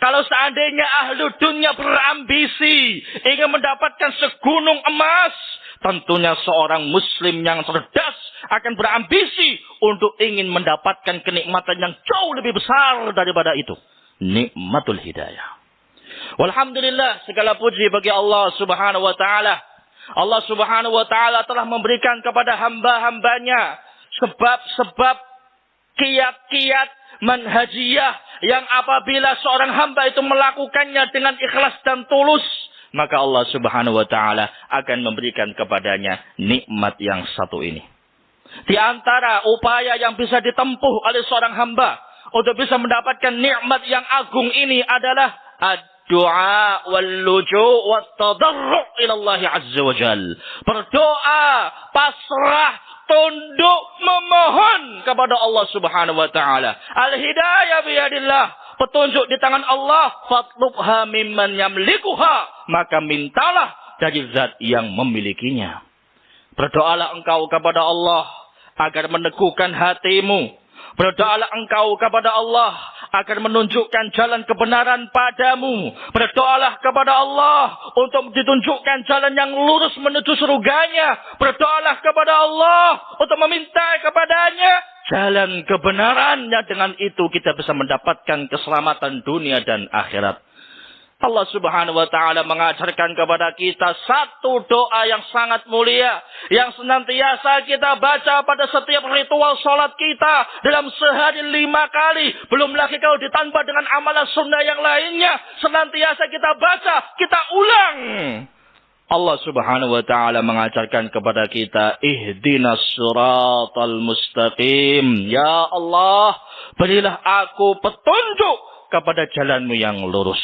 Kalau seandainya ahlu dunia berambisi, ingin mendapatkan segunung emas, tentunya seorang muslim yang cerdas akan berambisi untuk ingin mendapatkan kenikmatan yang jauh lebih besar daripada itu. Nikmatul hidayah. Walhamdulillah, segala puji bagi Allah subhanahu wa ta'ala. Allah subhanahu wa ta'ala telah memberikan kepada hamba-hambanya sebab-sebab kiat-kiat manhajiyah yang apabila seorang hamba itu melakukannya dengan ikhlas dan tulus, maka Allah subhanahu wa ta'ala akan memberikan kepadanya nikmat yang satu ini. Di antara upaya yang bisa ditempuh oleh seorang hamba untuk bisa mendapatkan nikmat yang agung ini adalah ad-du'a wal-luju' wat-tadarru' ila Allah azza wa jal. Berdoa, pasrah, tunduk, memohon kepada Allah subhanahu wa ta'ala. Al-hidayah biyadillah. Petunjuk di tangan Allah. Fatlubha mimman yamlikuha. Maka mintalah dari zat yang memilikinya. Berdoalah engkau kepada Allah agar meneguhkan hatimu. Berdoalah engkau kepada Allah agar menunjukkan jalan kebenaran padamu. Berdoalah kepada Allah untuk ditunjukkan jalan yang lurus menuju surganya. Berdoalah kepada Allah untuk meminta kepadanya jalan kebenarannya. Dengan itu kita bisa mendapatkan keselamatan dunia dan akhirat. Allah subhanahu wa ta'ala mengajarkan kepada kita satu doa yang sangat mulia. Yang senantiasa kita baca pada setiap ritual sholat kita. Dalam sehari 5 kali. Belum lagi kalau ditambah dengan amalan sunnah yang lainnya. Senantiasa kita baca, kita ulang. Allah subhanahu wa ta'ala mengajarkan kepada kita. Ihdinas siratal mustaqim. Ya Allah, berilah aku petunjuk kepada jalanmu yang lurus.